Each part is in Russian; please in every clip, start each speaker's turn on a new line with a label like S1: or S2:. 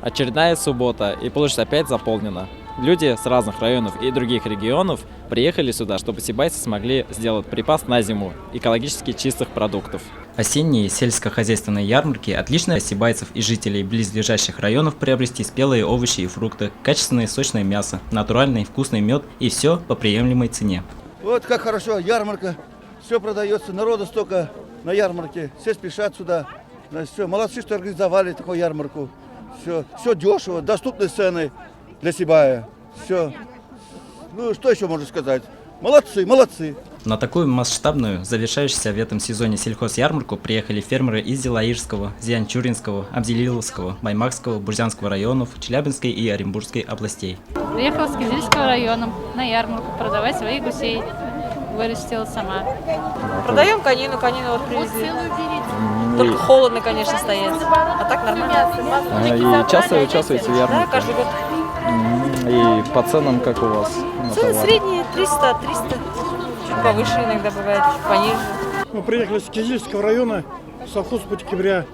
S1: Очередная суббота, и площадь опять заполнена. Люди с разных районов и других регионов приехали сюда, чтобы сибайцы смогли сделать припас на зиму экологически чистых продуктов.
S2: Осенние сельскохозяйственные ярмарки – отличная сибайцев и жителей близлежащих районов приобрести спелые овощи и фрукты, качественное сочное мясо, натуральный вкусный мед и все по приемлемой цене.
S3: Вот как хорошо, ярмарка, все продается, народу столько на ярмарке, все спешат сюда. Все, молодцы, что организовали такую ярмарку. Все дешево, доступные цены для Сибая. Все. Ну, что еще можно сказать? Молодцы, молодцы.
S2: На такую масштабную, завершающуюся в этом сезоне сельхозярмарку приехали фермеры из Зилаирского, Зианчуринского, Абзелиловского, Баймакского, Бурзянского районов, Челябинской и Оренбургской областей.
S4: Приехала с Кизильского района на ярмарку продавать своих гусей. Вырастила сама.
S5: Продаем конину вот привезли. Только холодно, конечно, стоять. А так нормально.
S1: И часто участвуете в ярмарке?
S5: Да, каждый год.
S1: И по ценам как у вас?
S5: Цены средние, 300. Чуть повыше иногда бывает, чуть пониже.
S6: Мы приехали с Кизильского района, совхоз по октября.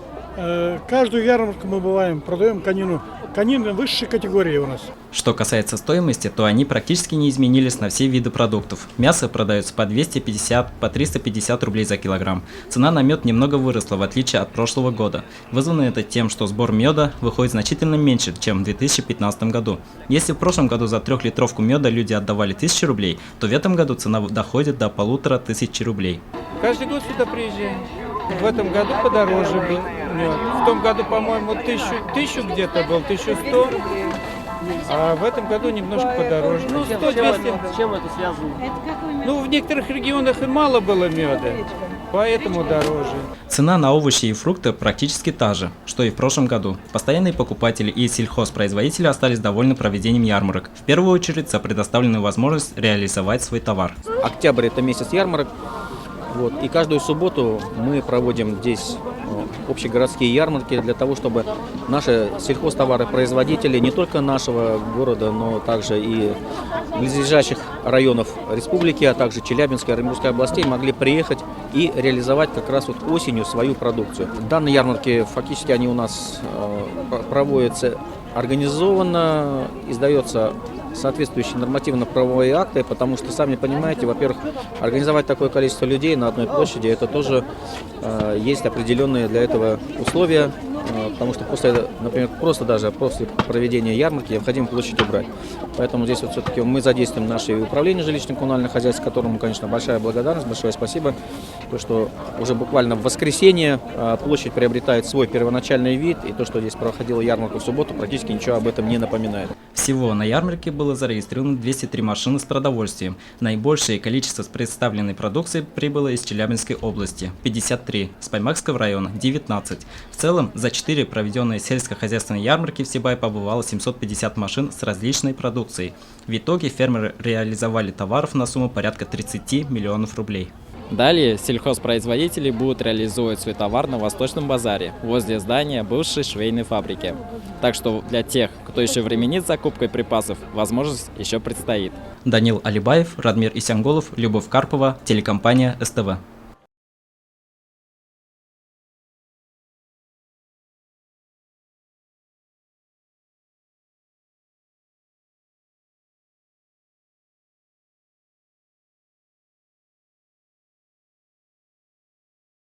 S6: Каждую ярмарку мы бываем, продаем конину. Конины высшей категории у нас.
S2: Что касается стоимости, то они практически не изменились на все виды продуктов. Мясо продается по 250, по 350 рублей за килограмм. Цена на мед немного выросла, в отличие от прошлого года. Вызвано это тем, что сбор меда выходит значительно меньше, чем в 2015 году. Если в прошлом году за 3-литровку меда люди отдавали 1000 рублей, то в этом году цена доходит до 1500 рублей.
S7: Каждый год сюда приезжаем. В этом году подороже был мед. В том году, по-моему, 1000 где-то был, 1100. А в этом году немножко подороже. Ну, 100-200.
S8: С чем это связано?
S7: Ну, в некоторых регионах и мало было меда, поэтому дороже.
S2: Цена на овощи и фрукты практически та же, что и в прошлом году. Постоянные покупатели и сельхозпроизводители остались довольны проведением ярмарок. В первую очередь за предоставленную возможность реализовать свой товар.
S8: Октябрь – это месяц ярмарок. Вот. И каждую субботу мы проводим здесь общегородские ярмарки для того, чтобы наши сельхозтоваропроизводители не только нашего города, но также и близлежащих районов республики, а также Челябинской и Оренбургской областей могли приехать и реализовать как раз вот осенью свою продукцию. Данные ярмарки фактически они у нас проводятся организованно, издается соответствующие нормативно-правовые акты, потому что, сами понимаете, во-первых, организовать такое количество людей на одной площади, это тоже есть определенные для этого условия, потому что после, например, после проведения ярмарки необходимо площадь убрать. Поэтому здесь вот все-таки мы задействуем наше управление жилищно-коммунальных хозяйств, которому, конечно, большая благодарность, большое спасибо, то, что уже буквально в воскресенье площадь приобретает свой первоначальный вид, и то, что здесь проходила ярмарка в субботу, практически ничего об этом не напоминает.
S2: Всего на ярмарке было зарегистрировано 203 машины с продовольствием. Наибольшее количество представленной продукции прибыло из Челябинской области – 53, с Баймакского района – 19. В целом, за 4 проведенные сельскохозяйственные ярмарки в Сибае побывало 750 машин с различной продукцией. В итоге фермеры реализовали товаров на сумму порядка 30 миллионов рублей.
S1: Далее сельхозпроизводители будут реализовывать свой товар на Восточном базаре, возле здания бывшей швейной фабрики. Так что для тех, кто еще временит с закупкой припасов, возможность еще предстоит.
S2: Данил Алибаев, Радмир Исянголов, Любовь Карпова, телекомпания СТВ.